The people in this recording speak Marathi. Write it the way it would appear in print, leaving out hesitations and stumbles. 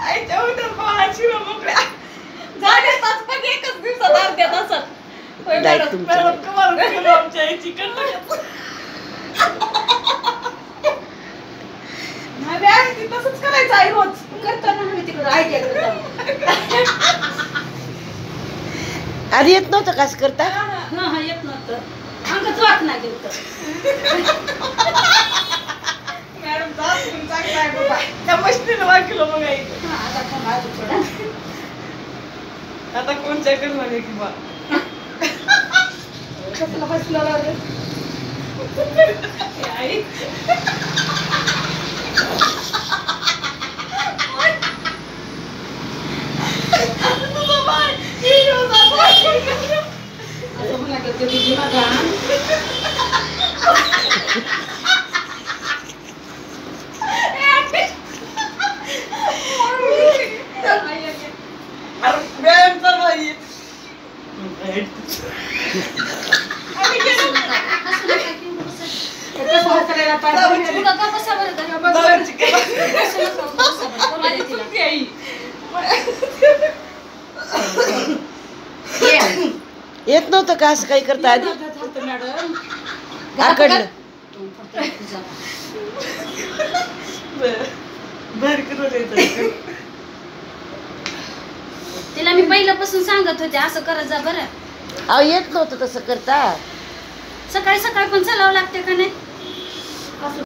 आईच्या उतर पाहायची मोकळ्या जाण्याचाच पण एकच दिवसात अर्ध्या तासात मॅडम कमाल केलं आमच्या आईची कंटाळा नाही तसंच करायचं आई रोज करताना आम्ही तिकडे आईच्या आधी येत नव्हतं कसं करता हा येत नव्हतं अंगच वाट नाही गेलं मॅडम जात चांगला आहे बाबा त्या मशीनीला वाकलो मग आई आता कोणच्या करणार आहे की बा कसला बसला आई येत नव्हतं का असं काही करता आधी आकडलं तिला मी पहिल्यापासून सांगत होते असं करत जा बरं. अहो येत नव्हतं तसं करता सकाळी सकाळी पण चालावं लागते का नाही.